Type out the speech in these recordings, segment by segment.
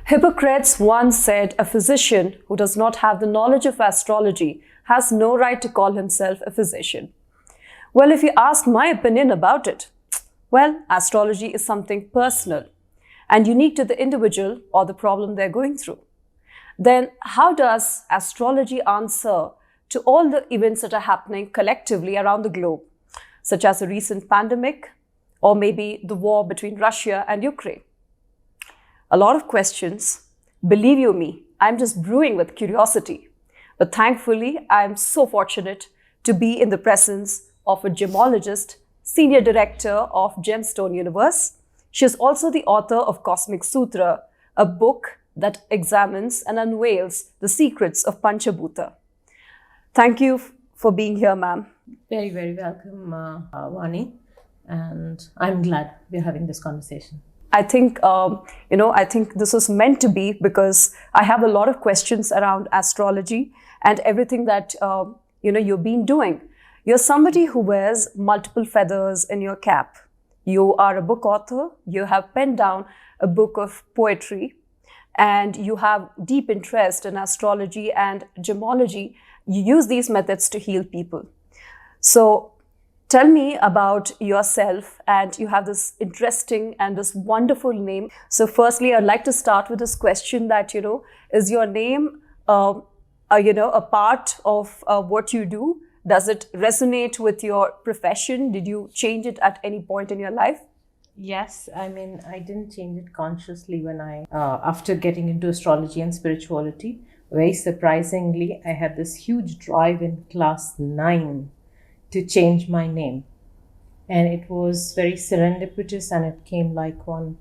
Hippocrates once said a physician who does not have the knowledge of astrology has no right to call himself a physician. Well, if you ask my opinion about it, well, astrology is something personal and unique to the individual or the problem they're going through. Then how does astrology answer to all the events that are happening collectively around the globe, such as a recent pandemic or maybe the war between Russia and Ukraine? A lot of questions. Believe you me, I'm just brewing with curiosity. But thankfully, I'm so fortunate to be in the presence of a gemologist, Senior Director of Gemstoneuniverse. She is also the author of Cosmic Sutra, a book that examines and unveils the secrets of Panchabhuta. Thank you for being here, ma'am. Very, very welcome, Vani. And I'm glad we're having this conversation. I think, I think this was meant to be because I have a lot of questions around astrology and everything that, you've been doing. You're somebody who wears multiple feathers in your cap. You are a book author. You have penned down a book of poetry and you have deep interest in astrology and gemology. You use these methods to heal people. So tell me about yourself, and you have this interesting and this wonderful name. So firstly, I'd like to start with this question that, is your name, a part of what you do? Does it resonate with your profession? Did you change it at any point in your life? Yes, I didn't change it consciously when after getting into astrology and spirituality. Very surprisingly, I had this huge drive in class 9 to change my name. And it was very serendipitous and it came like one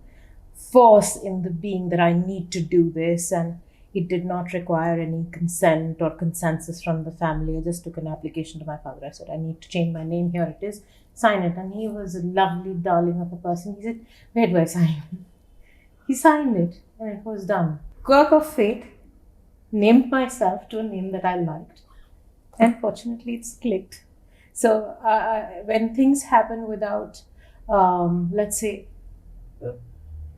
force in the being that I need to do this. And it did not require any consent or consensus from the family. I just took an application to my father. I said, I need to change my name. Here it is. Sign it. And he was a lovely darling of a person. He said, where do I sign? He signed it and it was done. Quirk of fate, named myself to a name that I liked. And fortunately, it's clicked. So when things happen without, let's say,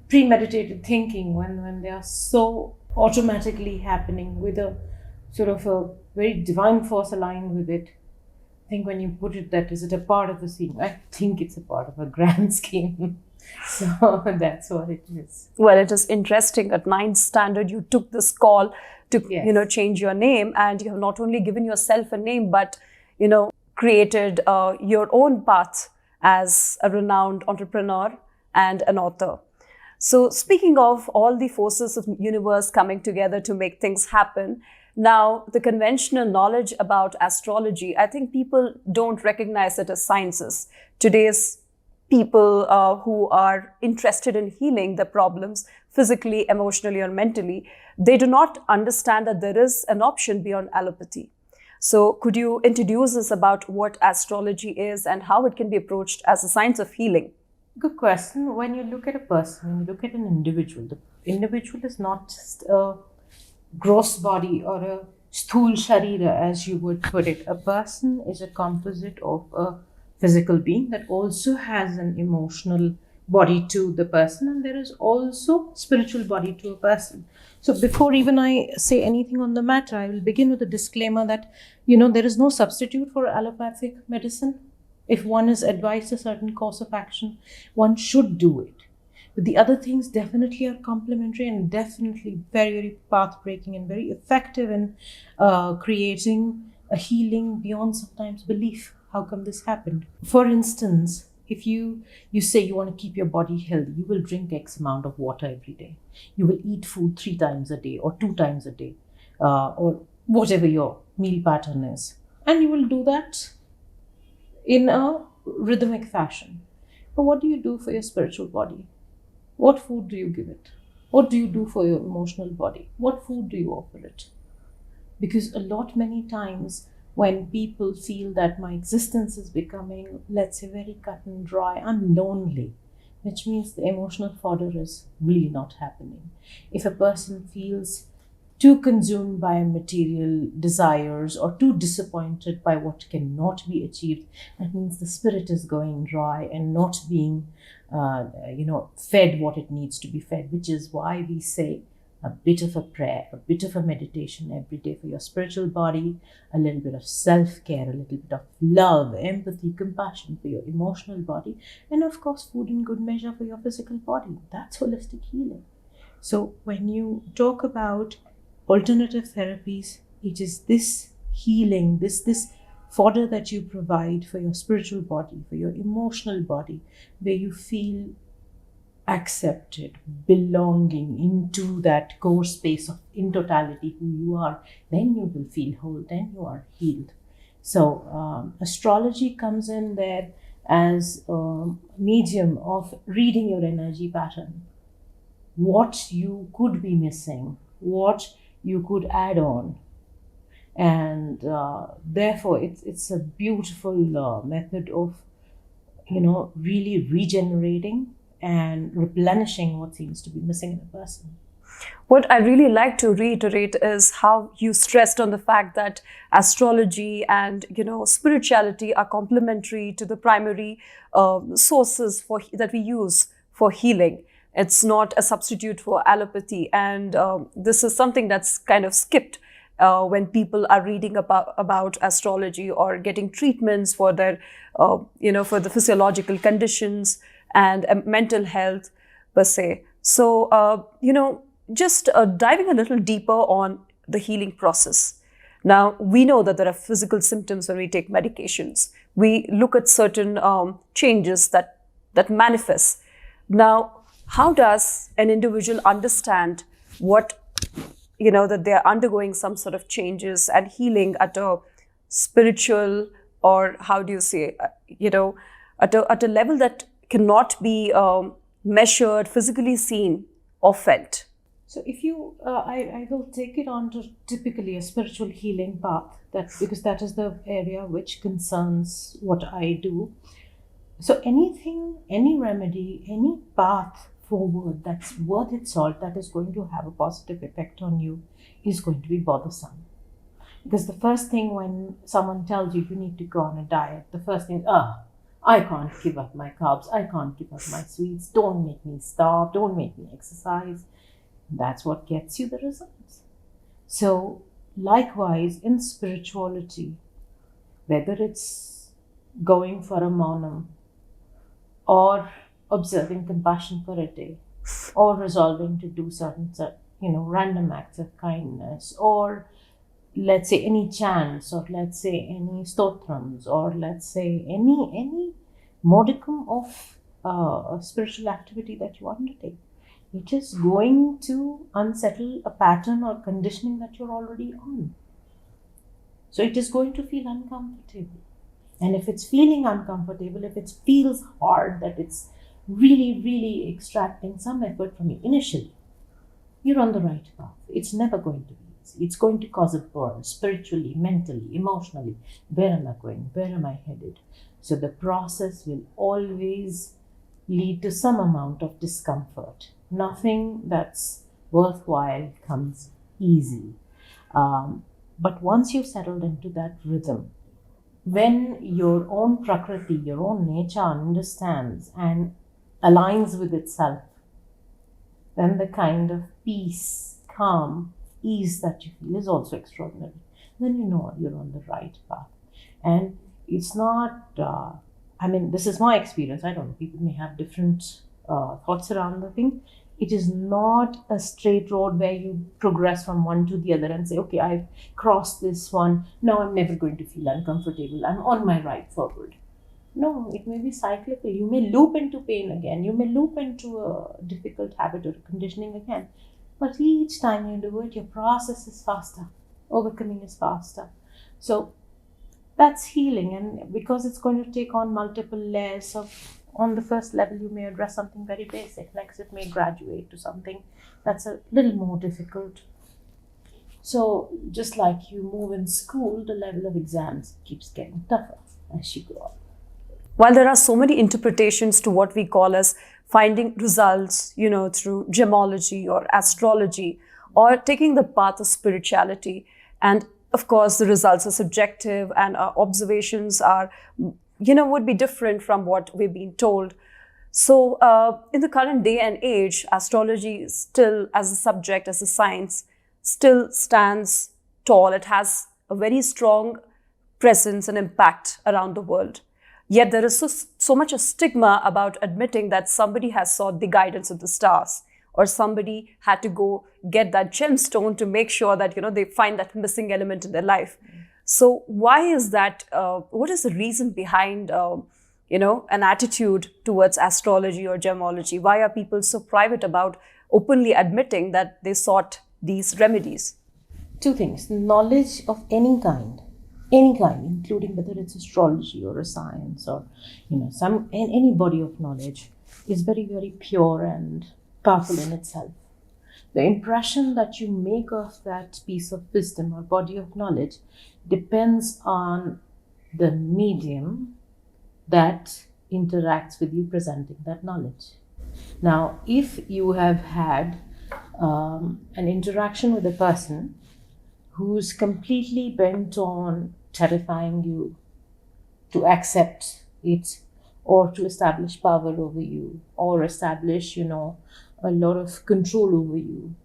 premeditated thinking, when they are so automatically happening with a sort of a very divine force aligned with it, I think when you put it that, is it a part of the scene? I think it's a part of a grand scheme. So that's what it is. Well, it is interesting. At 9th standard, you took this call to, Yes. Change your name, and you have not only given yourself a name, but, created your own path as a renowned entrepreneur and an author. So speaking of all the forces of the universe coming together to make things happen, now the conventional knowledge about astrology, I think people don't recognize it as sciences. Today's people who are interested in healing the problems physically, emotionally, or mentally, they do not understand that there is an option beyond allopathy. So could you introduce us about what astrology is and how it can be approached as a science of healing? Good question. When you look at a person, when you look at an individual, the individual is not just a gross body or a sthul sharira, as you would put it. A person is a composite of a physical being that also has an emotional body to the person, and there is also spiritual body to a person. So before even I say anything on the matter, I will begin with a disclaimer that, there is no substitute for allopathic medicine. If one is advised a certain course of action, one should do it. But the other things definitely are complementary and definitely very, very path-breaking and very effective in creating a healing beyond sometimes belief. How come this happened? For instance, if you say you want to keep your body healthy, you will drink X amount of water every day. You will eat food 3 times a day or 2 times a day, or whatever your meal pattern is. And you will do that in a rhythmic fashion. But what do you do for your spiritual body? What food do you give it? What do you do for your emotional body? What food do you offer it? Because many times, when people feel that my existence is becoming, let's say, very cut and dry, I'm lonely, which means the emotional fodder is really not happening. If a person feels too consumed by material desires or too disappointed by what cannot be achieved, that means the spirit is going dry and not being, fed what it needs to be fed, which is why we say a bit of a prayer, a bit of a meditation every day for your spiritual body, a little bit of self-care, a little bit of love, empathy, compassion for your emotional body, and of course, food in good measure for your physical body. That's holistic healing. So when you talk about alternative therapies, it is this healing, this fodder that you provide for your spiritual body, for your emotional body, where you feel accepted, belonging into that core space of in totality who you are, then you will feel whole, then you are healed. So astrology comes in there as a medium of reading your energy pattern, what you could be missing, what you could add on, and therefore it's a beautiful method of really regenerating and replenishing what seems to be missing in a person. What I really like to reiterate is how you stressed on the fact that astrology and spirituality are complementary to the primary sources that we use for healing. It's not a substitute for allopathy, and this is something that's kind of skipped when people are reading about astrology or getting treatments for their for the physiological conditions and mental health per se. So just diving a little deeper on the healing process. Now, we know that there are physical symptoms when we take medications. We look at certain changes that manifest. Now, how does an individual understand that they are undergoing some sort of changes and healing at a spiritual, or how do you say, at a level that cannot be measured, physically seen or felt? So if you, I will take it on to typically a spiritual healing path, because that is the area which concerns what I do. So anything, any remedy, any path forward that's worth its salt, that is going to have a positive effect on you, is going to be bothersome. Because the first thing when someone tells you need to go on a diet, the first thing is, I can't give up my carbs, I can't give up my sweets, don't make me starve, don't make me exercise. That's what gets you the results. So likewise in spirituality, whether it's going for a maunam, or observing compassion for a day, or resolving to do certain random acts of kindness, or let's say any chants, or let's say any stotrams, or let's say any modicum of spiritual activity that you undertake, it is going to unsettle a pattern or conditioning that you're already on. So it is going to feel uncomfortable. And if it's feeling uncomfortable, if it feels hard, that it's really, really extracting some effort from you initially, you're on the right path. It's never going to be easy. It's going to cause a burn spiritually, mentally, emotionally. Where am I going? Where am I headed? So the process will always lead to some amount of discomfort. Nothing that's worthwhile comes easy. But once you've settled into that rhythm, when your own prakriti, your own nature understands and aligns with itself, then the kind of peace, calm, ease that you feel is also extraordinary. Then you know you're on the right path. And it's not, this is my experience. I don't know, people may have different thoughts around the thing. It is not a straight road where you progress from one to the other and say, okay, I've crossed this one. Now I'm never going to feel uncomfortable. I'm on my right forward. No, it may be cyclical. You may loop into pain again. You may loop into a difficult habit or conditioning again. But each time you do it, your process is faster. Overcoming is faster. So that's healing. And because it's going to take on multiple layers of, on the first level, you may address something very basic. Next, it may graduate to something that's a little more difficult. So just like you move in school, the level of exams keeps getting tougher as you go up. While there are so many interpretations to what we call as finding results, through gemology or astrology, or taking the path of spirituality, and of course the results are subjective and our observations are, would be different from what we've been told. So, in the current day and age, astrology still, as a subject, as a science, still stands tall. It has a very strong presence and impact around the world. Yet there is so much a stigma about admitting that somebody has sought the guidance of the stars, or somebody had to go get that gemstone to make sure that they find that missing element in their life. So why is that? What is the reason behind an attitude towards astrology or gemology? Why are people so private about openly admitting that they sought these remedies? Two things: knowledge of any kind, including whether it's astrology or a science or any body of knowledge, is very, very pure and powerful in itself. The impression that you make of that piece of wisdom or body of knowledge depends on the medium that interacts with you presenting that knowledge. Now, if you have had an interaction with a person who's completely bent on terrifying you to accept it, or to establish power over you, or establish, a lot of control over you,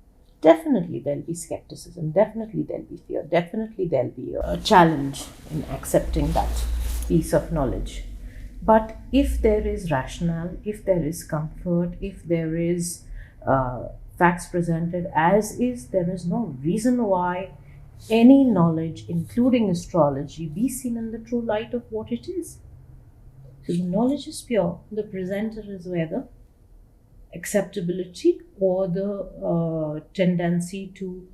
definitely there'll be skepticism, definitely there'll be fear, definitely there'll be a challenge in accepting that piece of knowledge. But if there is rationale, if there is comfort, if there is facts presented as is, there is no reason why any knowledge, including astrology, be seen in the true light of what it is. So the knowledge is pure. The presenter is whether acceptability or the tendency to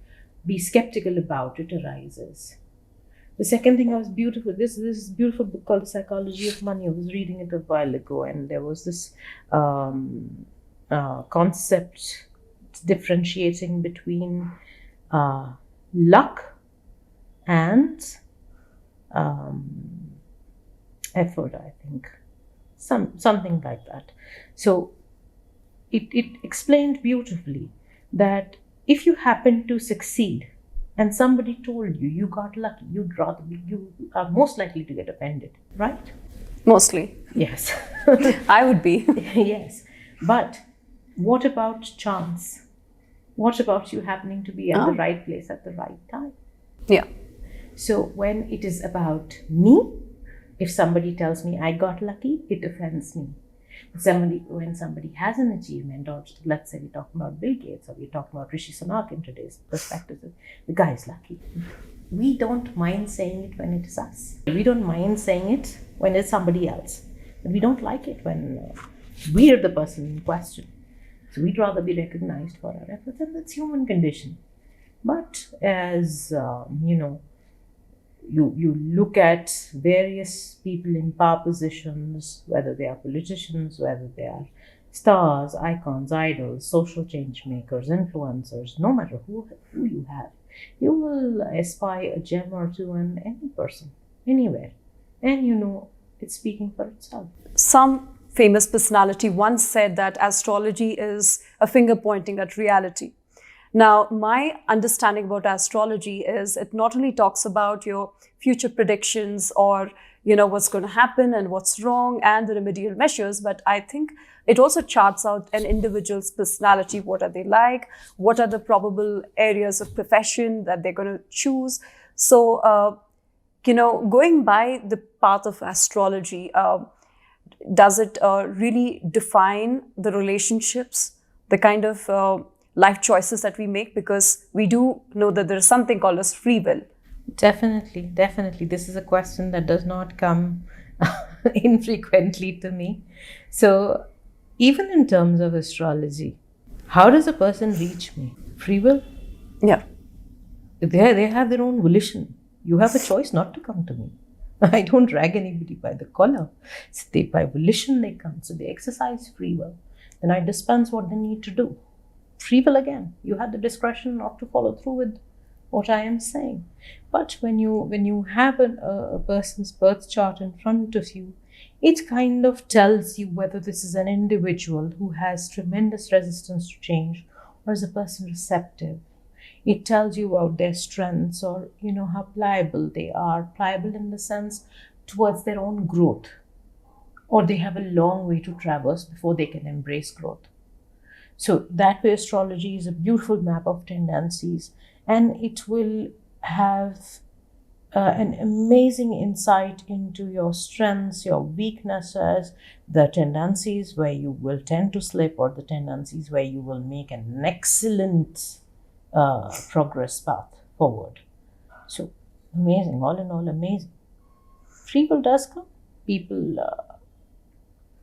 be skeptical about it arises. The second thing was beautiful. This beautiful book called The Psychology of Money. I was reading it a while ago, and there was this concept differentiating between luck and effort, I think. Something like that. So it explained beautifully that if you happen to succeed and somebody told you you got lucky, you are most likely to get offended, right? Mostly. Yes. I would be. Yes. But what about chance? What about you happening to be at the right place at the right time? Yeah. So when it is about me, if somebody tells me I got lucky, it offends me. When somebody has an achievement, or let's say we're talking about Bill Gates or we're talking about Rishi Sunak in today's perspective, the guy is lucky. We don't mind saying it when it is us. We don't mind saying it when it's somebody else. But we don't like it when we're the person in question. So we'd rather be recognized for our efforts, and that's human condition. But as you look at various people in power positions, whether they are politicians, whether they are stars, icons, idols, social change makers, influencers, no matter who you have, you will espy a gem or two in any person, anywhere. And it's speaking for itself. Some famous personality once said that astrology is a finger pointing at reality. Now, my understanding about astrology is it not only talks about your future predictions or, what's going to happen and what's wrong and the remedial measures, but I think it also charts out an individual's personality. What are they like? What are the probable areas of profession that they're going to choose? So, going by the path of astrology, does it really define the relationships, the kind of life choices that we make? Because we do know that there is something called as free will. Definitely. This is a question that does not come infrequently to me. So even in terms of astrology, how does a person reach me? Free will? Yeah. They have their own volition. You have a choice not to come to me. I don't drag anybody by the collar. So by volition they come. So they exercise free will. Then I dispense what they need to do. Free will again. You have the discretion not to follow through with what I am saying. But when you have a person's birth chart in front of you, it kind of tells you whether this is an individual who has tremendous resistance to change, or is a person receptive. It tells you about their strengths, or how pliable they are. Pliable in the sense towards their own growth, or they have a long way to traverse before they can embrace growth. So that way, astrology is a beautiful map of tendencies, and it will have an amazing insight into your strengths, your weaknesses, the tendencies where you will tend to slip, or the tendencies where you will make an excellent progress path forward. So amazing, all in all, amazing. Free will does come. People,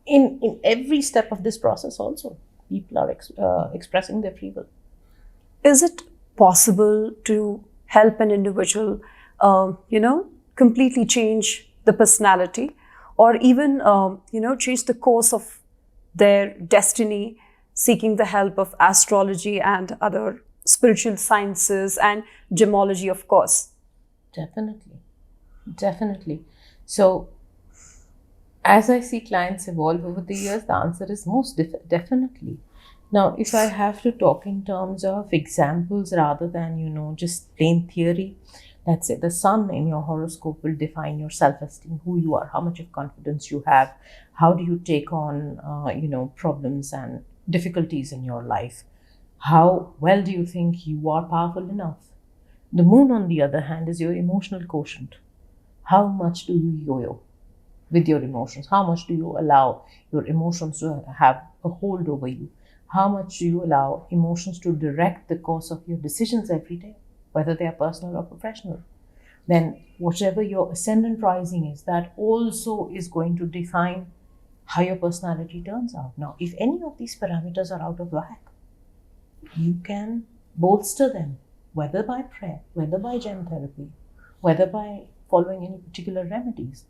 in every step of this process, also, people are expressing their free will. Is it possible to help an individual, completely change the personality, or even, change the course of their destiny, seeking the help of astrology and other spiritual sciences and gemology, of course? Definitely. So, as I see clients evolve over the years, the answer is most definitely. Now, if I have to talk in terms of examples rather than, just plain theory, let's say the sun in your horoscope will define your self-esteem, who you are, how much of confidence you have, how do you take on, problems and difficulties in your life, how well do you think you are powerful enough. The moon, on the other hand, is your emotional quotient. How much do you yo-yo with your emotions? How much do you allow your emotions to have a hold over you? How much do you allow emotions to direct the course of your decisions every day, whether they are personal or professional? Then whatever your ascendant rising is, that also is going to define how your personality turns out. Now, if any of these parameters are out of whack, you can bolster them, whether by prayer, whether by gem therapy, whether by following any particular remedies.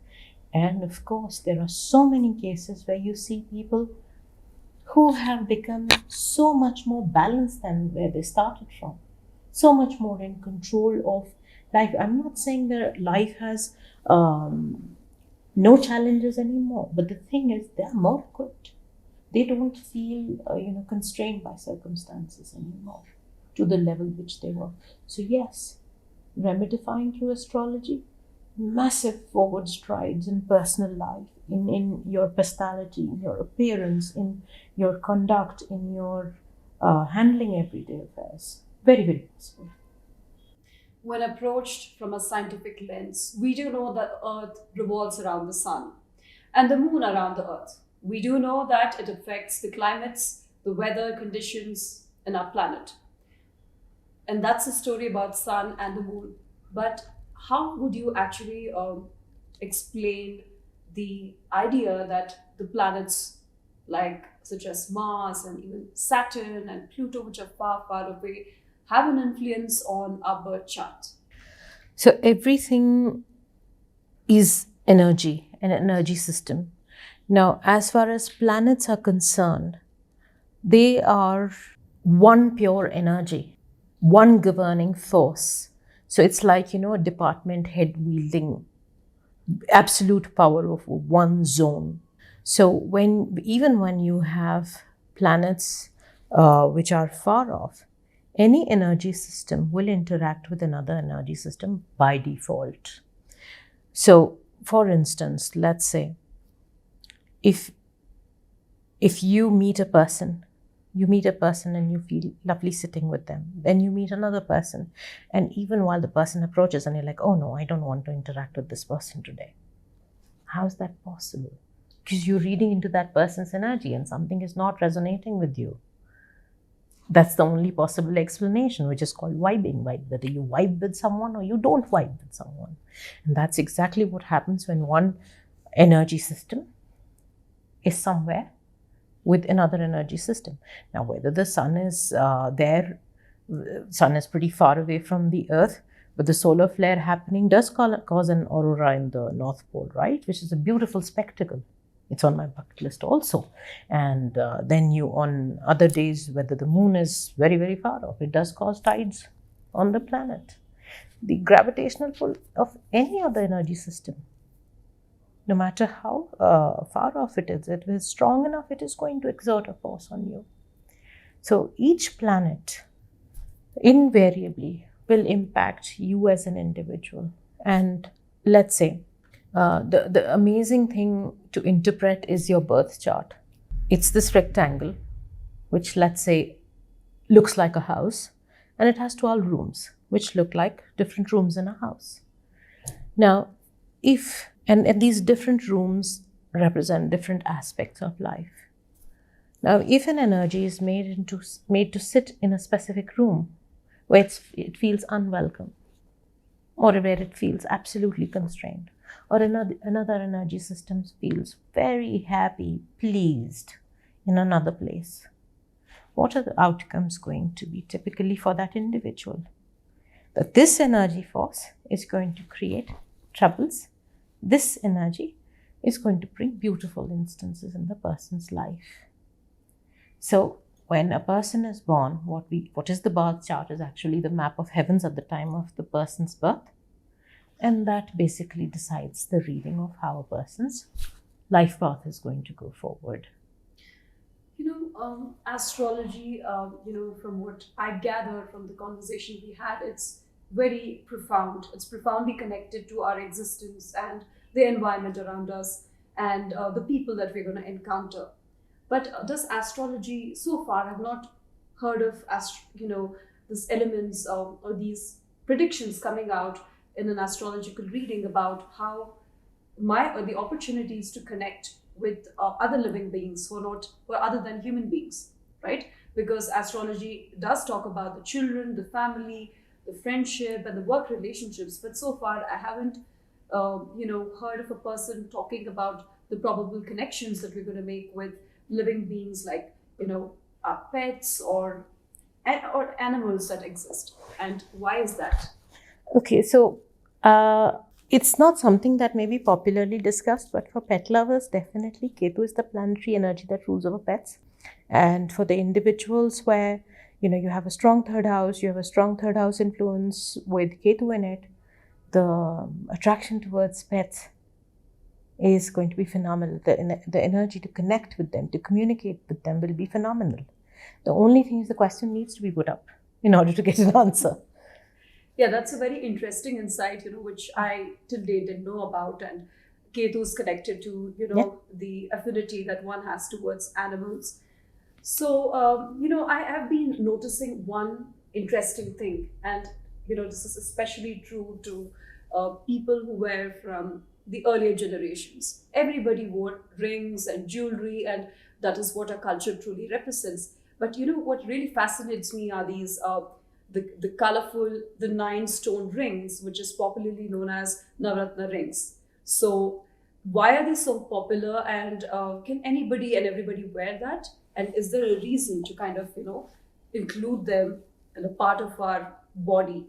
And of course, there are so many cases where you see people who have become so much more balanced than where they started from, so much more in control of life. I'm not saying that life has no challenges anymore, but the thing is, they're more equipped. They don't feel constrained by circumstances anymore to the level which they were. So yes, remedifying through astrology, massive forward strides in personal life, in your personality, in your appearance, in your conduct, in your handling everyday affairs. Very, very possible. When approached from a scientific lens, we do know that Earth revolves around the sun and the moon around the Earth. We do know that it affects the climates, the weather conditions in our planet. And that's the story about sun and the moon. But how would you actually explain the idea that the planets such as Mars and even Saturn and Pluto, which are far, far away, have an influence on our birth chart? So everything is energy, an energy system. Now, as far as planets are concerned, they are one pure energy, one governing force. So it's like, a department head wielding absolute power over one zone. So even when you have planets which are far off, any energy system will interact with another energy system by default. So, for instance, let's say if you meet a person and you feel lovely sitting with them, then you meet another person, and even while the person approaches and you're like, oh no, I don't want to interact with this person today. How's that possible? Because you're reading into that person's energy and something is not resonating with you. That's the only possible explanation, which is called vibing, whether you vibe with someone or you don't vibe with someone. And that's exactly what happens when one energy system is somewhere with another energy system. Now, whether the sun is sun is pretty far away from the earth, but the solar flare happening does cause an aurora in the North Pole, right? Which is a beautiful spectacle. It's on my bucket list also. And then on other days, whether the moon is very, very far off, it does cause tides on the planet. The gravitational pull of any other energy system, no matter how far off it is, if it is strong enough, it is going to exert a force on you. So each planet invariably will impact you as an individual. And let's say The amazing thing to interpret is your birth chart. It's this rectangle, which, let's say, looks like a house, and it has 12 rooms, which look like different rooms in a house. Now, and these different rooms represent different aspects of life. Now, if an energy is made to sit in a specific room where it feels unwelcome, or where it feels absolutely constrained, or another energy system feels very happy, pleased in another place, what are the outcomes going to be typically for that individual? That this energy force is going to create troubles. This energy is going to bring beautiful instances in the person's life. So when a person is born, what is the birth chart is actually the map of heavens at the time of the person's birth. And that basically decides the reading of how a person's life path is going to go forward. Astrology, from what I gather from the conversation we had, it's very profound. It's profoundly connected to our existence and the environment around us and the people that we're going to encounter. But does astrology, so far, I've not heard of, these elements or these predictions coming out in an astrological reading about how the opportunities to connect with other living beings who are other than human beings, right? Because astrology does talk about the children, the family, the friendship, and the work relationships. But so far, I haven't, heard of a person talking about the probable connections that we're going to make with living beings like, our pets or animals that exist. And why is that? Okay, so it's not something that may be popularly discussed, but for pet lovers, definitely Ketu is the planetary energy that rules over pets. And for the individuals where, you have a strong third house, you have a strong third house influence with Ketu in it, the attraction towards pets is going to be phenomenal. The energy to connect with them, to communicate with them will be phenomenal. The only thing is the question needs to be put up in order to get an answer. Yeah, that's a very interesting insight, which I till date didn't know about. And Ketu is connected to, the affinity that one has towards animals. So, I have been noticing one interesting thing. And, this is especially true to people who were from the earlier generations. Everybody wore rings and jewelry, and that is what our culture truly represents. But, what really fascinates me are these the colorful, the 9 stone rings, which is popularly known as Navratna rings. So why are they so popular, and can anybody and everybody wear that? And is there a reason to kind of, include them in a part of our body,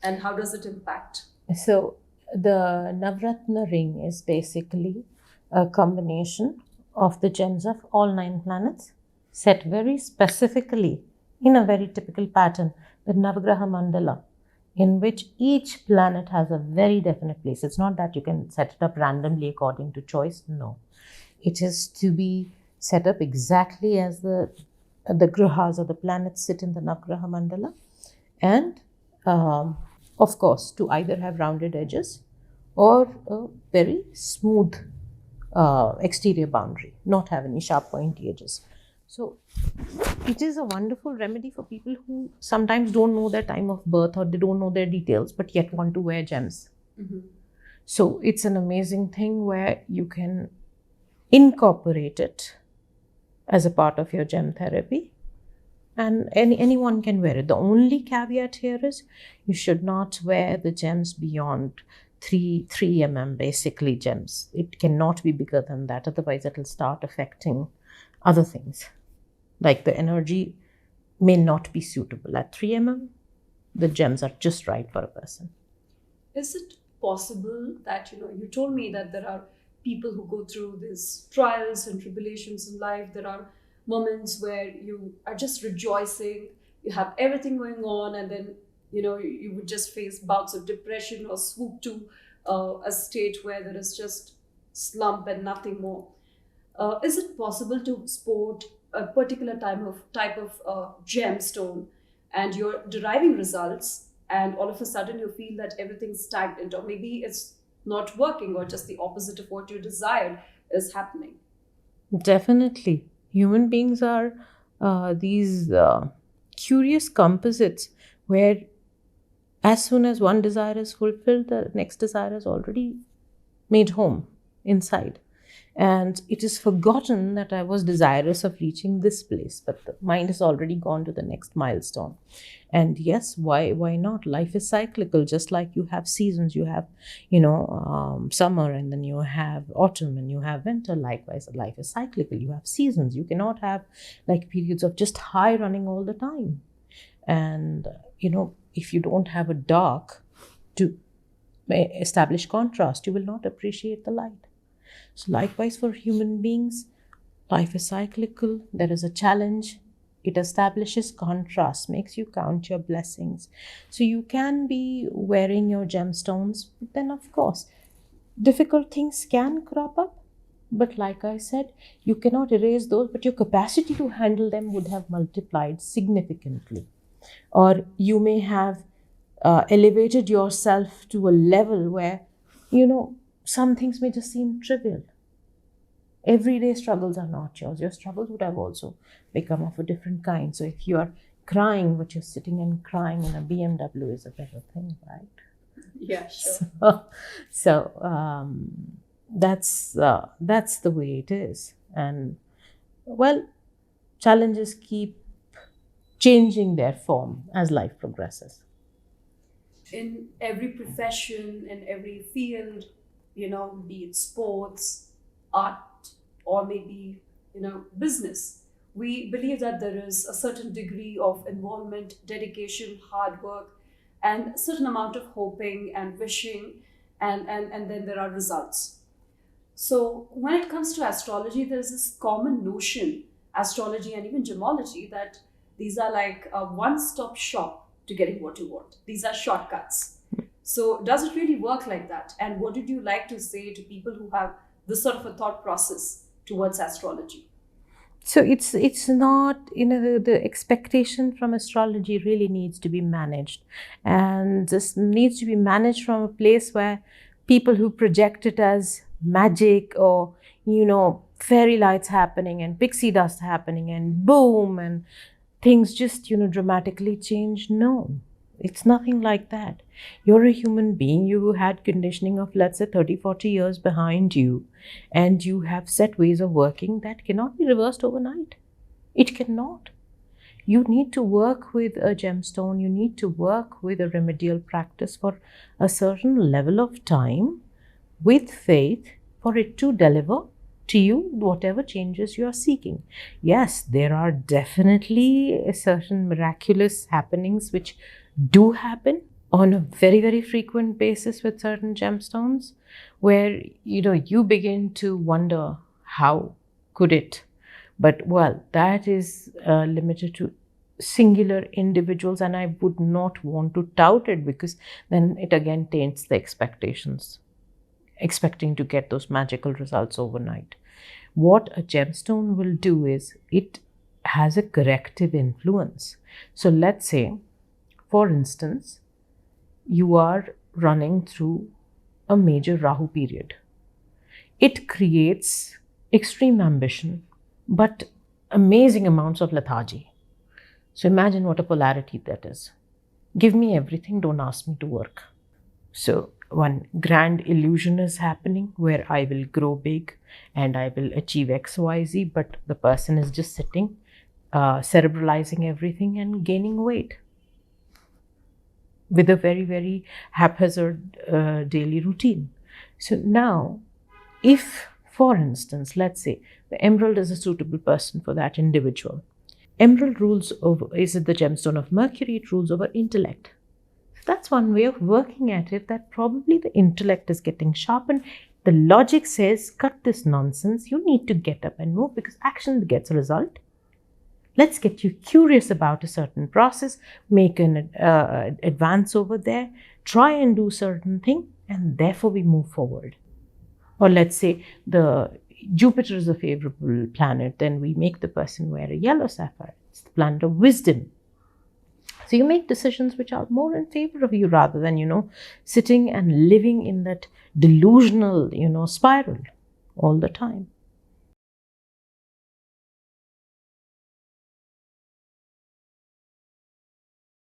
and how does it impact? So the Navratna ring is basically a combination of the gems of all 9 planets set very specifically in a very typical pattern, the Navagraha Mandala, in which each planet has a very definite place. It's not that you can set it up randomly according to choice. No. It is to be set up exactly as the grahas or the planets sit in the Navagraha Mandala. And of course, to either have rounded edges or a very smooth exterior boundary, not have any sharp pointy edges. So it is a wonderful remedy for people who sometimes don't know their time of birth or they don't know their details, but yet want to wear gems. Mm-hmm. So it's an amazing thing where you can incorporate it as a part of your gem therapy, and anyone can wear it. The only caveat here is you should not wear the gems beyond 3 mm, basically gems. It cannot be bigger than that, otherwise it will start affecting other things. Like the energy may not be suitable at 3 mm. The gems are just right for a person. Is it possible that, you told me that there are people who go through these trials and tribulations in life. There are moments where you are just rejoicing, you have everything going on, and then, you would just face bouts of depression or swoop to a state where there is just slump and nothing more. Is it possible to sport a particular type of gemstone, and you're deriving results, and all of a sudden you feel that everything's stagnant, or maybe it's not working, or just the opposite of what you desired is happening. Definitely. Human beings are these curious composites where as soon as one desire is fulfilled, the next desire is already made home inside. And it is forgotten that I was desirous of reaching this place, but the mind has already gone to the next milestone. And yes, why not? Life is cyclical, just like you have seasons. You have, summer, and then you have autumn, and you have winter. Likewise, life is cyclical. You have seasons. You cannot have like periods of just high running all the time. And if you don't have a dark to establish contrast, you will not appreciate the light. So likewise for human beings, life is cyclical. There is a challenge. It establishes contrast, makes you count your blessings. So you can be wearing your gemstones, but then of course, difficult things can crop up. But like I said, you cannot erase those, but your capacity to handle them would have multiplied significantly. Or you may have elevated yourself to a level where, some things may just seem trivial. Everyday struggles are not yours. Your struggles would have also become of a different kind. So if you are crying, but you're sitting and crying in a BMW is a better thing, right? Yeah, sure. So that's the way it is. And well, challenges keep changing their form as life progresses. In every profession, in every field, be it sports, art, or maybe, business, we believe that there is a certain degree of involvement, dedication, hard work, and a certain amount of hoping and wishing, and then there are results. So when it comes to astrology, there's this common notion, astrology and even gemology, that these are like a one-stop shop to getting what you want. These are shortcuts. So does it really work like that? And what did you like to say to people who have this sort of a thought process towards astrology? So it's not, the expectation from astrology really needs to be managed, and this needs to be managed from a place where people who project it as magic, or fairy lights happening and pixie dust happening and boom and things just dramatically change. No, it's nothing like that. You're a human being. You had conditioning of, let's say, 30-40 years behind you, and you have set ways of working that cannot be reversed overnight. It cannot. You need to work with a gemstone. You need to work with a remedial practice for a certain level of time with faith for it to deliver to you whatever changes you are seeking. Yes, there are definitely certain miraculous happenings which do happen on a very, very frequent basis with certain gemstones, where you begin to wonder, how could it? But well, that is limited to singular individuals, and I would not want to tout it, because then it again taints the expectations, expecting to get those magical results overnight. What a gemstone will do is it has a corrective influence. So let's say, for instance, you are running through a major Rahu period. It creates extreme ambition, but amazing amounts of lethargy. So imagine what a polarity that is. Give me everything, don't ask me to work. So one grand illusion is happening where I will grow big and I will achieve XYZ, but the person is just sitting, cerebralizing everything and gaining weight with a very, very haphazard daily routine. So now, if, for instance, let's say the emerald is a suitable person for that individual. Emerald rules over, is it the gemstone of Mercury? It rules over intellect. That's one way of working at it, that probably the intellect is getting sharpened. The logic says, cut this nonsense. You need to get up and move, because action gets a result. Let's get you curious about a certain process, make an advance over there, try and do certain thing, and therefore we move forward. Or let's say the Jupiter is a favorable planet, then we make the person wear a yellow sapphire. It's the planet of wisdom. So you make decisions which are more in favor of you rather than, sitting and living in that delusional, spiral all the time.